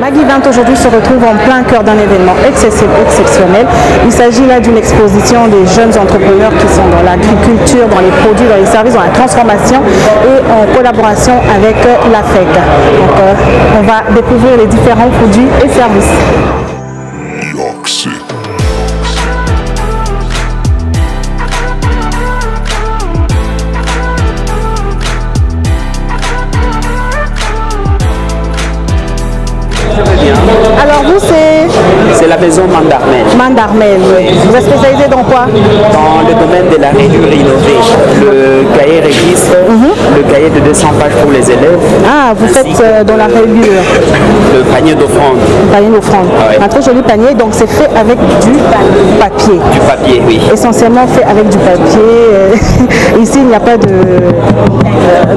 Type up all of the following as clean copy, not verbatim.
Maggie Vente aujourd'hui se retrouve en plein cœur d'un événement exceptionnel. Il s'agit là d'une exposition des jeunes entrepreneurs qui sont dans l'agriculture, dans les produits, dans les services, dans la transformation et en collaboration avec la FEC. Donc on va découvrir les différents produits et services. Alors vous c'est la maison Mandarmel. Mandarmel, oui. Vous êtes spécialisé dans quoi? Dans le domaine de la rayure innovée, le cahier registre, le cahier de 200 pages pour les élèves. Ah, vous faites dans la rayure. Le panier d'offrande. Panier d'offrande. Ouais. Un très joli panier, donc c'est fait avec du papier. Du papier, oui. Essentiellement fait avec du papier. Ici, il n'y a pas de...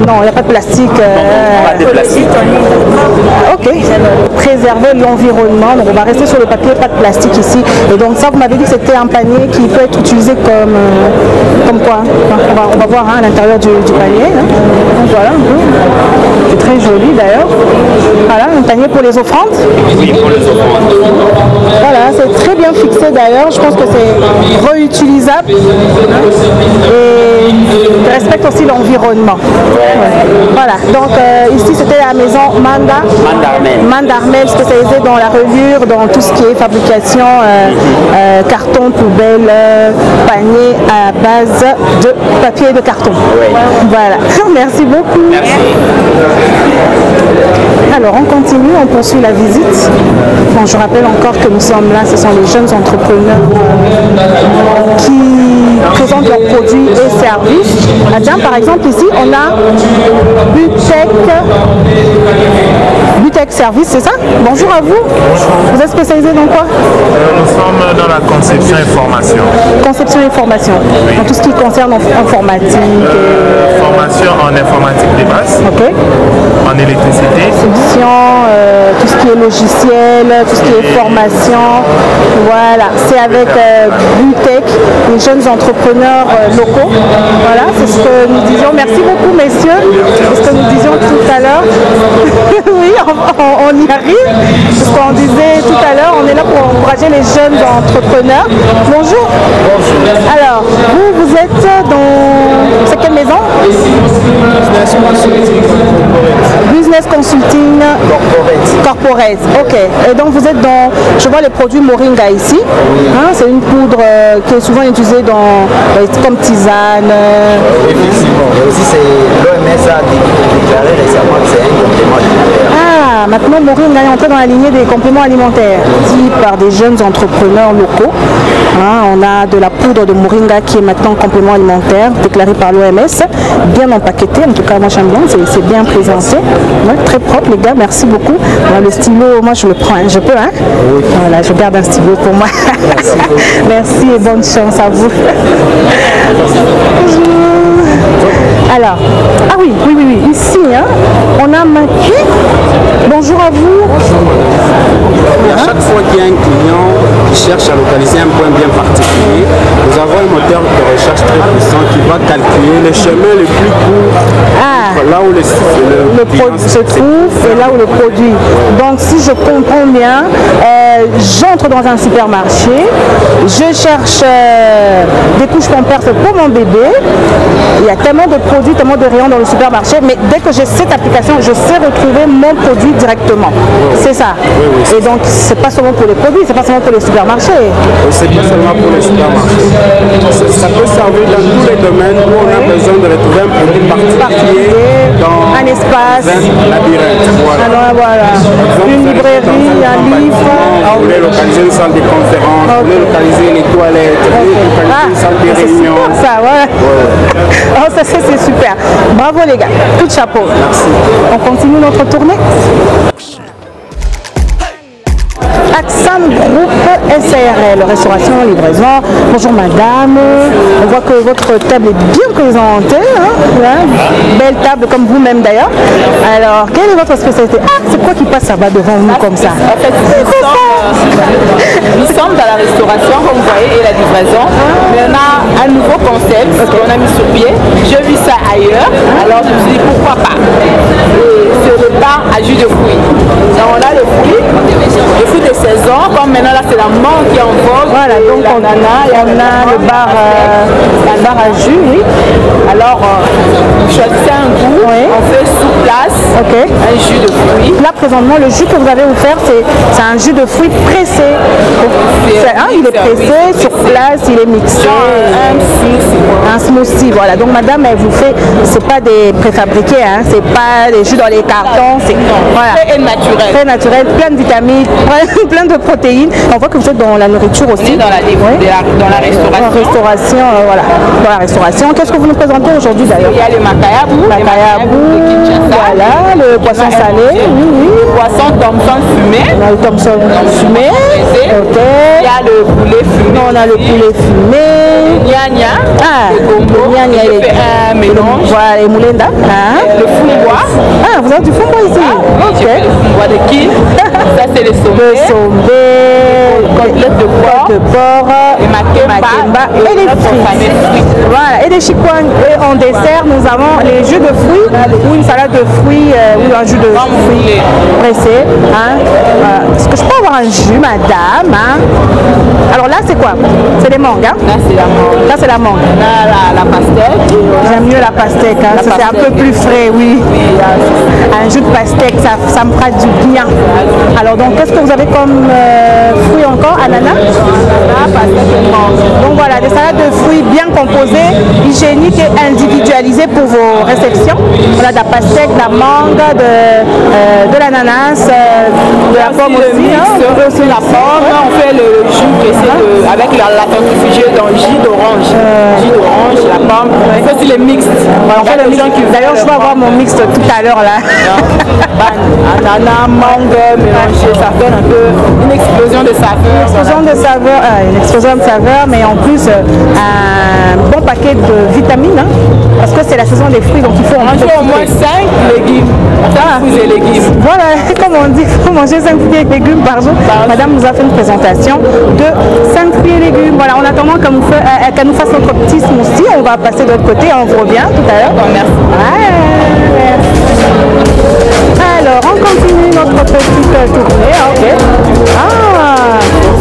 non, il n'y a pas de plastique. Pas de plastique. Ok. Préserver l'environnement. Donc on va rester sur le papier, pas de plastique ici. Et donc ça, vous m'avez dit que c'était un panier qui peut être utilisé comme quoi? On va voir à l'intérieur du panier. Hein. Donc voilà un peu. C'est très joli d'ailleurs. Voilà, un panier pour les offrandes. Oui, pour les offrandes. Voilà, c'est très bien fixé d'ailleurs. Je pense que c'est réutilisable et respecte aussi l'environnement. Voilà, donc ici c'était la maison Mandarmel, spécialisée dans la reliure, dans tout ce qui est fabrication, carton, poubelle, panier à base de papier et de carton. Voilà, merci beaucoup. Merci. Alors on continue, on poursuit la visite. Bon, je rappelle encore que nous sommes là, ce sont les jeunes entrepreneurs qui présentent leurs produits et services. Tiens, par exemple ici on a Butec Service, c'est ça? Bonjour à vous. Bonjour. Vous êtes spécialisé dans quoi? Nous sommes dans la conception et formation. Conception et formation. Oui. Dans tout ce qui concerne informatique. Formation en informatique de base. Ok. En électricité. Tout ce qui est logiciel, tout ce qui est formation. Voilà, c'est avec Butec, les jeunes entrepreneurs locaux. Voilà, c'est ce que nous disions. Merci beaucoup, messieurs. C'est ce que nous disions tout à l'heure. Oui, on y arrive. C'est ce qu'on disait tout à l'heure. On est là pour encourager les jeunes entrepreneurs. Bonjour. Bonjour. Alors, vous êtes dans... C'est quelle maison? Business Consulting Corporate. Ok. Et donc vous êtes dans... Je vois les produits Moringa ici. Hein, c'est une poudre qui est souvent utilisée comme tisane. Effectivement. Et aussi, l'OMS a déclaré récemment que c'est un complément alimentaire. Ah, maintenant Moringa est entré dans la lignée des compléments alimentaires dit par des jeunes entrepreneurs locaux. Hein, on a de la poudre de Moringa qui est maintenant complément alimentaire déclaré par l'OMS, bien empaqueté. En tout cas, moi j'aime bien, c'est bien présenté. Ouais, très propre les gars, merci beaucoup. Voilà, le stylo, moi je le prends, hein. Je peux, hein? Oui. Voilà, je garde un stylo pour moi. Merci, merci et bonne chance à vous. Alors, ah oui, ici, hein, on a Maki. Bonjour à vous. Et à chaque fois qu'il y a un client qui cherche à localiser un point bien particulier, nous avons un moteur de recherche très puissant qui va calculer le chemin le plus court là où le produit se trouve et là où le produit. Donc si je comprends bien, j'entre dans un supermarché, je cherche des couches Pampers pour mon bébé. Il y a tellement de produits, tellement de rayons dans le supermarché, mais dès que j'ai cette application, je sais retrouver mon produit directement. C'est ça. Et donc c'est pas seulement pour les produits, c'est pas seulement pour les supermarchés. C'est pas seulement pour les supermarchés. Ça peut servir dans tous les domaines où on a besoin de retrouver un produit particulier dans un espace, un labyrinthe. Voilà. Alors voilà, une librairie, un livre. Vous voulez localiser une salle de conférence, vous voulez localiser les toilettes, vous voulez localiser une salle de réunion. C'est super ça, ouais. Oh, ça c'est super. Bravo les gars, coup de chapeau. Merci. On continue notre tournée. Accent Groupe SARL, restauration, livraison. Bonjour madame, on voit que votre table est bien présentée, hein? Belle table comme vous-même d'ailleurs. Alors, quelle est votre spécialité? Ah, c'est quoi qui passe là-bas devant nous comme ça? En fait, nous sommes dans la restauration, comme vous voyez, et la livraison. Mais on a un nouveau concept qu'on a mis sur pied. Je vis ça ailleurs, alors je me suis dit pourquoi pas. C'est le bar à jus de fruits. Donc on a le fruit de saison, comme maintenant là c'est la mangue qui est en vogue. Voilà, donc on a le bar à jus, oui. Alors, vous choisissez un goût, on fait sous place un jus de fruits. Là présentement, le jus que vous avez offert, c'est un jus de fruits pressé. Il est pressé, sur place, il est mixé. Un smoothie, voilà. Donc madame, elle vous fait, c'est pas des préfabriqués, hein, c'est pas des jus dans les cartons, c'est voilà. Très naturel. Très naturel, plein de vitamines, plein de protéines. On voit que vous êtes dans la nourriture aussi. Dans la restauration. Voilà. Dans la restauration. Qu'est-ce que vous nous présentez aujourd'hui d'ailleurs? Il y a le makayabou. Voilà, le poisson salé. Le poisson Thompson fumé. On a le Thompson fumé. Ok. Il y a le poulet fumé. On a le poulet fumé. Nya. Le gombo. Nya fait un mélange. Voilà, les moulenda. Le fumbois. Ah, vous avez du fumbois ici? Ok. Le fumbois de kin. Ça, c'est le sommet. Le sommet. Côtelette de porc. Et makemba. Et les frites. Voilà. Et des chikwang. Et en dessert, nous avons les jus de fruits ou une salade de fruits ou un jus de fruits pressé. Hein. Est-ce que je peux avoir un jus, madame? Hein? Alors là, c'est quoi? C'est des mangues. Hein? Là, c'est la mangue. Là, c'est la mangue. Là, la pastèque. J'aime mieux la pastèque. Hein? C'est un peu plus frais, oui. Un jus de pastèque, ça me fera du bien. Alors, donc, qu'est-ce que vous avez comme fruits encore? Ananas? Pastèque et mangue. Donc, voilà, des salades de fruits bien composées, hygiéniques et individualisées pour vos réceptions. Voilà, de la pastèque, de la mangue, de l'ananas, de la pomme aussi. On fait aussi la pomme. On fait le jus pressé avec la centrifugée dans le jus d'orange. Jus d'orange, la pomme. On fait aussi les mixtes. Voilà, on fait le mix. D'ailleurs, je vais avoir mon mix tout à l'heure là. Ananas, mangue, mélangé, ça fait un peu une explosion de saveurs. Une explosion de saveurs, mais en plus un bon paquet de vitamines, hein, parce que c'est la saison des fruits, donc il faut en manger au moins 5 légumes. Fruits et légumes. Voilà, comme on dit, il faut manger 5 fruits et légumes par jour. Madame nous a fait une présentation de 5 fruits et légumes. Voilà, en attendant qu'elle nous fasse notre petit smoothie, on va passer de l'autre côté et on vous revient tout à l'heure. Merci. Alors, on continue notre petite tournée. Ok.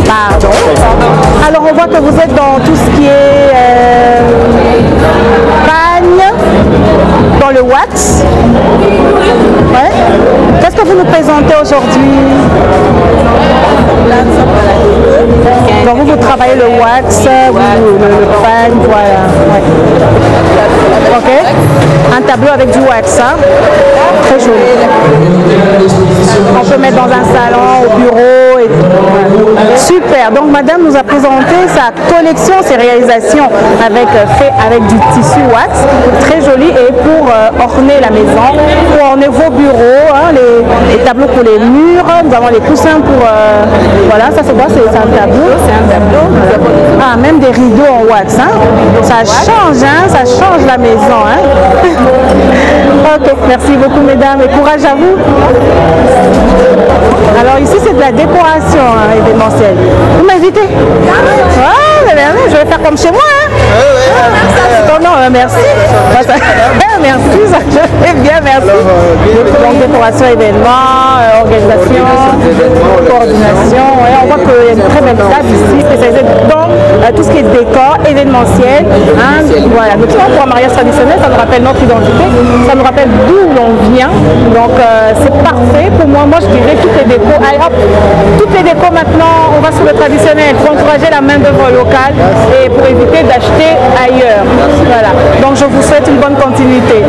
Pardon. Alors, on voit que vous êtes dans tout ce qui est pagne, dans le wax. Ouais. Qu'est-ce que vous nous présentez aujourd'hui? Donc, vous travaillez le wax, le pagne, voilà. Ouais. Ok. Un tableau avec du wax, hein? Très joli. On peut mettre dans un salon, au bureau et tout. Super. Donc madame nous a présenté sa collection, ses réalisations faites avec du tissu wax. Très joli et pour orner la maison, pour orner vos bureaux, hein, les tableaux pour les murs. Nous avons les coussins pour... voilà, ça c'est quoi? C'est un tableau. C'est un tableau. Ah, même des rideaux en wax. Hein? Ça change, hein? Ça change la maison. Hein? Ok, merci beaucoup mesdames et courage à vous. Alors ici c'est de la décoration événementielle. Vous m'invitez? Je vais faire comme chez moi. Hein? Merci. Merci, ça je fais bien, merci. Donc décoration, événement, organisation, coordination. On voit qu'il y a une très belle table ici spécialisée dans tout ce qui est décor événementiel. Hein? Voilà, notamment pour un mariage traditionnel, ça nous rappelle notre identité, ça nous rappelle d'où l'on vient. Donc c'est parfait pour moi. Moi je dirais toutes les décos. Allez hop, toutes les décos maintenant, on va sur le traditionnel pour encourager la main d'œuvre locale et pour éviter d'acheter ailleurs. Voilà. Donc je vous souhaite une bonne continuité.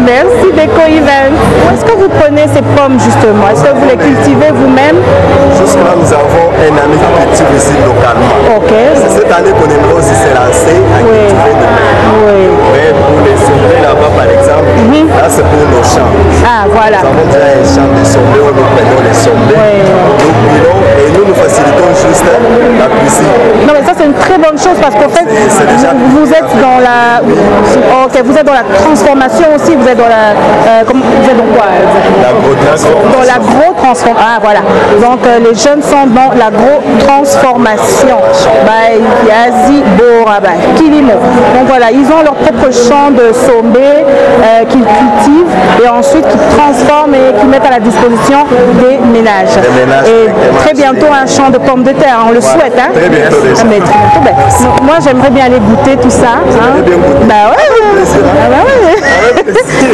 Merci Déco Event. Où est-ce que vous prenez ces pommes justement? Est-ce que vous les cultivez vous-même? Jusque-là, nous avons un ami qui cultive ici localement. Ok. C'est cette année qu'on aimerait aussi se lancer à cultiver de même. Oui. Mais pour les sommets là-bas, par exemple, là c'est pour nos champs. Ah, voilà. Nous avons déjà un champ de sommets où nous prenons les sommets. Nous brûlons et nous facilitons juste la cuisine. Non, mais ça, c'est une très bonne chose parce qu'en fait, vous êtes dans la... Ok, vous êtes dans la transformation aussi. Vous êtes dans la... vous êtes dans quoi exactement? L'agro-transformation. Dans l'agro-transformation. Ah, voilà. Donc, les jeunes sont dans l'agro-transformation. Yazi, Bora, Kilimo. Donc, voilà, ils ont leur propre champ de sombé qu'ils cultivent et ensuite qu'ils transforment et qu'ils mettent à la disposition des ménages. Et très bientôt, un champ de pommes de terre. On le souhaite. Hein? Très bientôt déjà. Mais très bientôt, moi, j'aimerais bien aller goûter tout ça. Hein? Bah ouais. Ah bah ouais.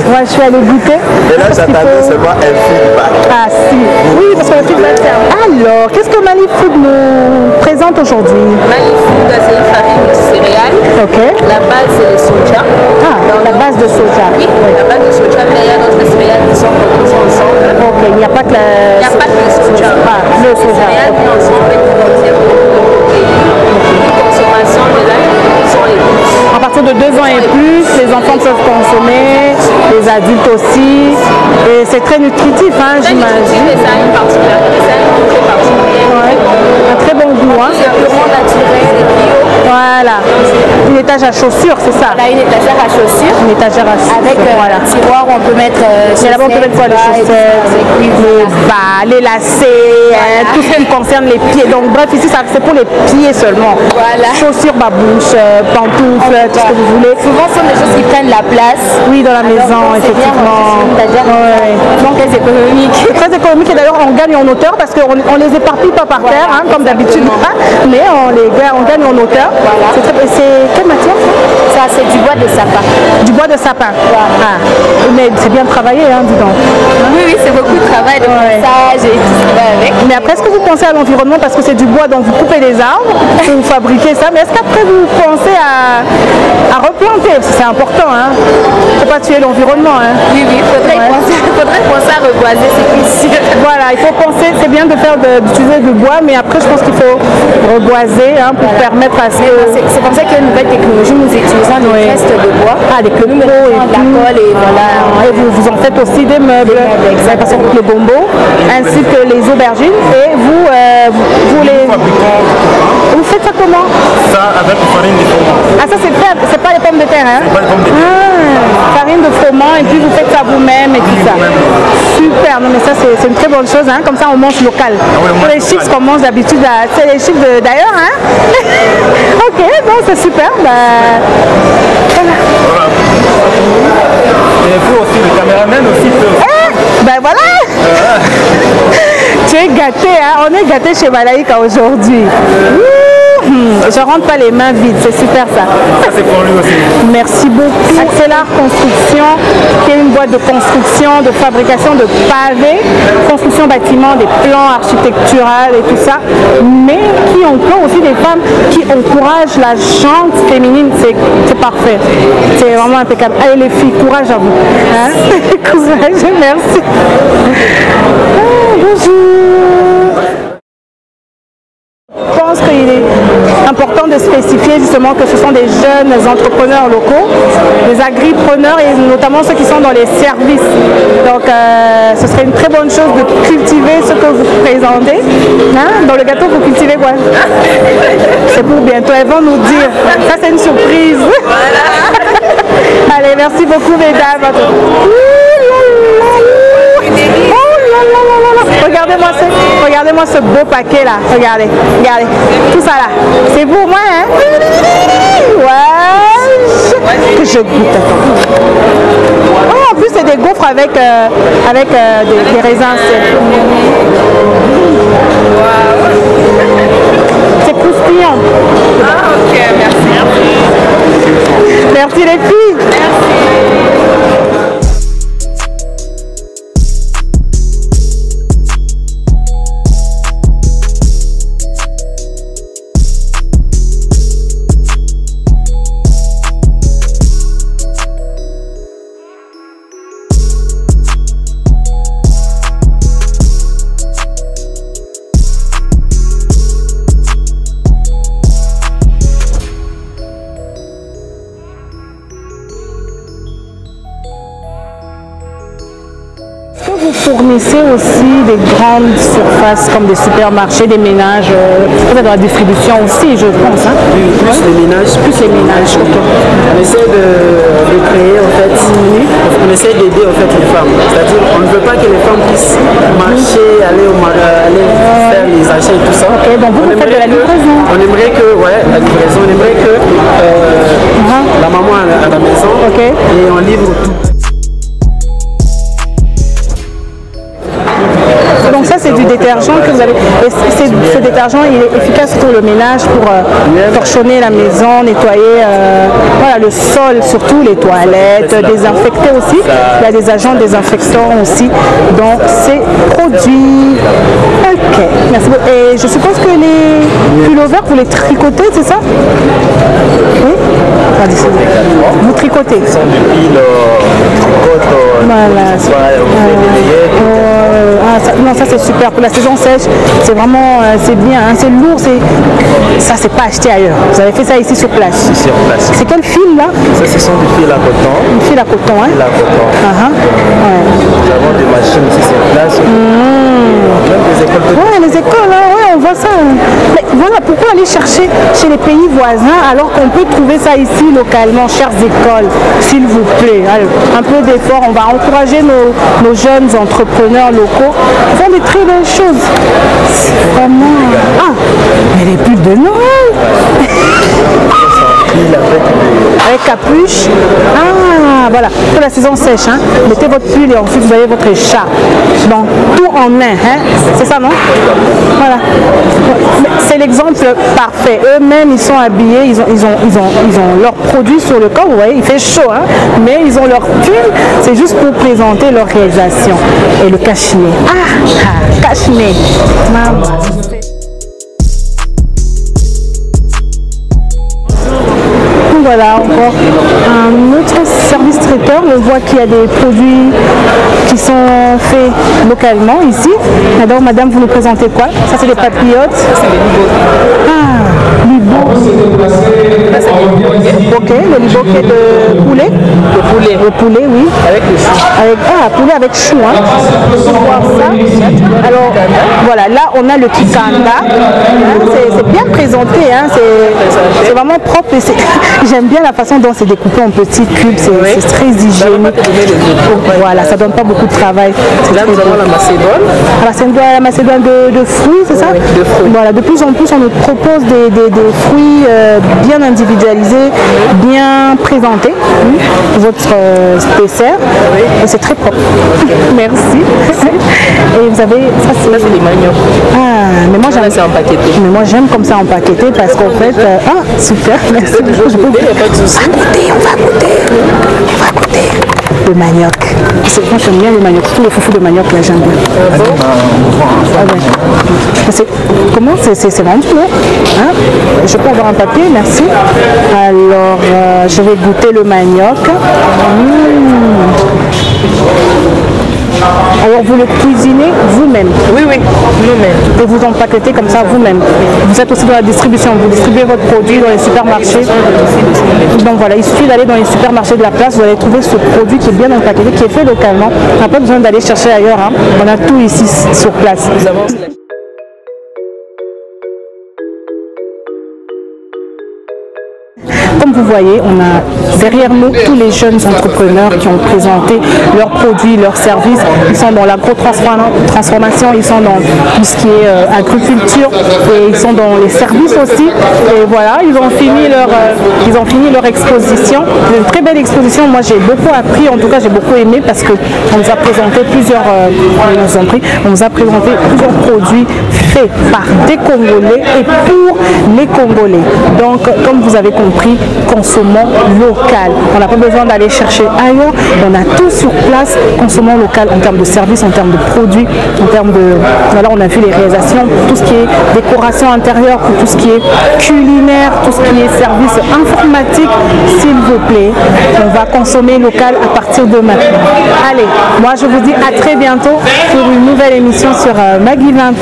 Moi, je suis allée goûter. Et là, j'attendais seulement un feedback. Ah si. Oui, parce que le feedback, c'est... Alors, qu'est-ce que Mali Food nous présente aujourd'hui? Mali Food, c'est une farine de céréales. Ok. La base, c'est le soja. Ah, la base de soja. Oui, la base de soja, mais il y a d'autres céréales qui sont produites ensemble. Ok, il n'y a pas que la... Il n'y a pas que le soja. Ah, le soja. Les céréales qui ensemble produisent une consommation de l'âge sont les plus. À partir de 2 ans et plus, les enfants peuvent consommer, les adultes aussi. Et c'est très nutritif, hein, j'imagine. Et ça a une particularité, ça a une très particulière. Ouais. Un très bon goût. Hein. C'est purement naturel et bio. Voilà. Une étage à chaussures, c'est ça? On a une étagère à chaussures. Une étagère à chaussures. Avec un tiroir où on peut mettre Et là-bas, on peut mettre quoi? Les chaussettes, les bas, les lacets, hein, tout ce qui concerne les pieds. Donc, bref, ici, c'est pour les pieds seulement. Voilà. Chaussures, babouches, pantoufles, tout ce que vous voulez. Souvent, ce sont des choses qui prennent la place. Oui, dans la maison, effectivement. Donc, c'est économique. C'est très économique et d'ailleurs, on gagne en hauteur parce qu'on les éparpille pas par terre, hein, comme d'habitude, mais on gagne en hauteur. Voilà. C'est quelle matière? Ça, c'est du bois de sapin. Du bois de sapin. Voilà. Ah. Mais c'est bien travaillé, hein, dis donc. Oui, c'est beaucoup de travail, de montage et tout ce qui va avec. Mais après, est-ce que vous pensez à l'environnement parce que c'est du bois, donc vous coupez des arbres et vous fabriquez ça, mais est-ce qu'après vous pensez à replanter? Parce que c'est important, hein. Il ne faut pas tuer l'environnement, hein. Oui, il faudrait penser à reboiser, c'est plus sûr. Voilà, il faut penser, c'est bien d'utiliser du bois, mais après, je pense qu'il faut reboiser, hein, pour permettre à ce que... C'est comme ça que la nouvelle technologie, nous utilisons des restes de bois. Ah, des clopos et de la colle et voilà. Et vous en faites aussi des meubles, parce qu'on coupe les bombos, ainsi que les aubergines, et vous les... Vous faites ça comment? Ça avec farine de froment. Ah, ça c'est pas les pommes de terre, hein? C'est pas les pommes de terre. Ah, farine de froment, et puis vous faites ça vous-même et tout ça. Super, non mais ça c'est une très bonne chose, hein? Comme ça on mange local. Pour les chips qu'on mange d'habitude, c'est les chips d'ailleurs, hein? Ok, bon c'est super. Voilà. Et vous aussi, le caméraman aussi peut. Ben voilà. Tu es gâté, hein? On est gâté chez Malaika aujourd'hui. Je rentre pas les mains vides, c'est super ça. Ça c'est pour lui aussi. Merci beaucoup. Axelar Construction, qui est une boîte de construction, de fabrication de pavés, construction bâtiment, des plans architecturaux et tout ça, mais qui emploie aussi des femmes qui encouragent la jante féminine. C'est parfait. C'est vraiment impeccable. Allez les filles, courage à vous. Hein? Courage, merci. Bonjour. Je pense qu'il est important de spécifier justement que ce sont des jeunes entrepreneurs locaux, des agripreneurs et notamment ceux qui sont dans les services. Donc ce serait une très bonne chose de cultiver ce que vous présentez. Hein? Dans le gâteau, vous cultivez quoi? C'est pour bientôt, elles vont nous dire. Ça c'est une surprise. Allez, merci beaucoup mesdames. Regardez-moi ce beau paquet là. Regardez. Tout ça là. C'est pour moi, hein? Ouais. Que je goûte. Oh, en plus, c'est des gaufres avec des raisins. C'est croustillant. Ah, ok, merci. Merci les filles. Merci. fournissez aussi des grandes surfaces comme des supermarchés, des ménages, peut-être dans la distribution aussi, je pense. Hein. Plus les ménages. Plus les ménages. Okay. On essaie de créer, en fait, on essaie d'aider en fait les femmes. C'est-à-dire on ne veut pas que les femmes puissent marcher, aller faire les achats et tout ça. Ok, donc vous faites de la livraison. On aimerait que, la livraison, on aimerait que la maman à la maison et on livre tout. Donc ça c'est du détergent que vous avez. Et ce détergent il est efficace pour le ménage, pour torchonner la maison, nettoyer voilà, le sol, surtout les toilettes, désinfecter aussi. Il y a des agents désinfectants aussi dans ces produits. Ok, merci beaucoup. Et je suppose que les pullovers vous les tricotez, c'est ça? Oui. Vous tricotez. Ce sont des piles tricotes. Voilà. Non, ça c'est super. Pour la saison sèche, c'est vraiment, c'est bien, hein, c'est lourd, ça c'est pas acheté ailleurs. Vous avez fait ça ici sur place. Sur place. C'est quel fil là? Ça, ce sont des fils à coton. Une fil à coton, hein? Fil à coton. Nous avons des machines aussi sur place. Même des écoles. Ouais, les écoles, hein, ouais, on voit ça. Mais voilà, pourquoi aller chercher chez les pays voisins alors qu'on peut trouver ça ici localement, chères écoles, s'il vous plaît. Allez, un peu d'effort, on va encourager nos jeunes entrepreneurs locaux. Ils font des très belles choses. Vraiment. Ah, mais les pulls de Noël. Avec capuche. Ah, voilà. Pour la saison sèche, hein. Mettez votre pull et ensuite vous avez votre écharpe. Donc, tout en main, hein. C'est ça, non? Voilà. C'est l'exemple parfait. Eux-mêmes, ils sont habillés, ils ont leurs produits sur le corps. Vous voyez, il fait chaud, hein. Mais ils ont leur pull. C'est juste pour présenter leur réalisation. Et le cachemire. Ah, cachemire. Maman. Voilà encore un autre service traiteur. On voit qu'il y a des produits qui sont faits localement ici. Alors madame, vous nous présentez quoi? Ça c'est des papillotes. C'est les libots. Ah, libots. Ok, le libot qui est de poulet. Le poulet, oui. Avec le chou. Poulet avec chou. Hein. On va voir ça. Alors voilà, là on a le kikanda. Hein, c'est bien présenté. Hein, c'est vraiment propre. J'aime bien la façon dont c'est découpé en petits cubes, c'est très hygiénique. Voilà, ça donne pas beaucoup de travail. Là nous avons la macédoine. La macédoine de fruits, c'est ça? Oui, de fruits. Voilà, de plus en plus on nous propose des fruits bien individualisés, bien présentés. Votre dessert, et c'est très propre. Merci. Et vous avez ça c'est des maniocs. Ah, mais moi j'aime ça empaqueté. Mais moi j'aime comme ça empaqueté parce qu'en fait, super. Merci. Je peux goûter, il n'y a pas de souci. On va goûter. Le manioc. Moi j'aime bien le manioc, surtout le foufou de manioc, là j'aime bien. Comment c'est vendu, non? Hein? Je peux avoir un papier, merci. Alors, je vais goûter le manioc. Alors vous le cuisinez vous-même? Oui, nous-mêmes. Et vous empaquetez comme ça vous-même? Vous êtes aussi dans la distribution, vous distribuez votre produit dans les supermarchés? Donc voilà, il suffit d'aller dans les supermarchés de la place, vous allez trouver ce produit qui est bien empaqueté, qui est fait localement. On n'a pas besoin d'aller chercher ailleurs, hein. On a tout ici sur place. Comme vous voyez, on a derrière nous tous les jeunes entrepreneurs qui ont présenté leurs produits, leurs services. Ils sont dans l'agro-transformation, ils sont dans tout ce qui est agriculture et ils sont dans les services aussi. Et voilà, ils ont fini leur exposition. Une très belle exposition. Moi, j'ai beaucoup appris. En tout cas, j'ai beaucoup aimé parce que on nous a présenté plusieurs produits faits par des Congolais et pour les Congolais. Donc, comme vous avez compris, consommons local. On n'a pas besoin d'aller chercher ailleurs. On a tout sur place. Consommons local en termes de services, en termes de produits, en termes de... Voilà, on a vu les réalisations pour tout ce qui est décoration intérieure, pour tout ce qui est culinaire, tout ce qui est service informatique. S'il vous plaît, on va consommer local à partir de maintenant. Allez, moi je vous dis à très bientôt pour une nouvelle émission sur Maggie 20.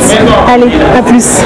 Allez, à plus.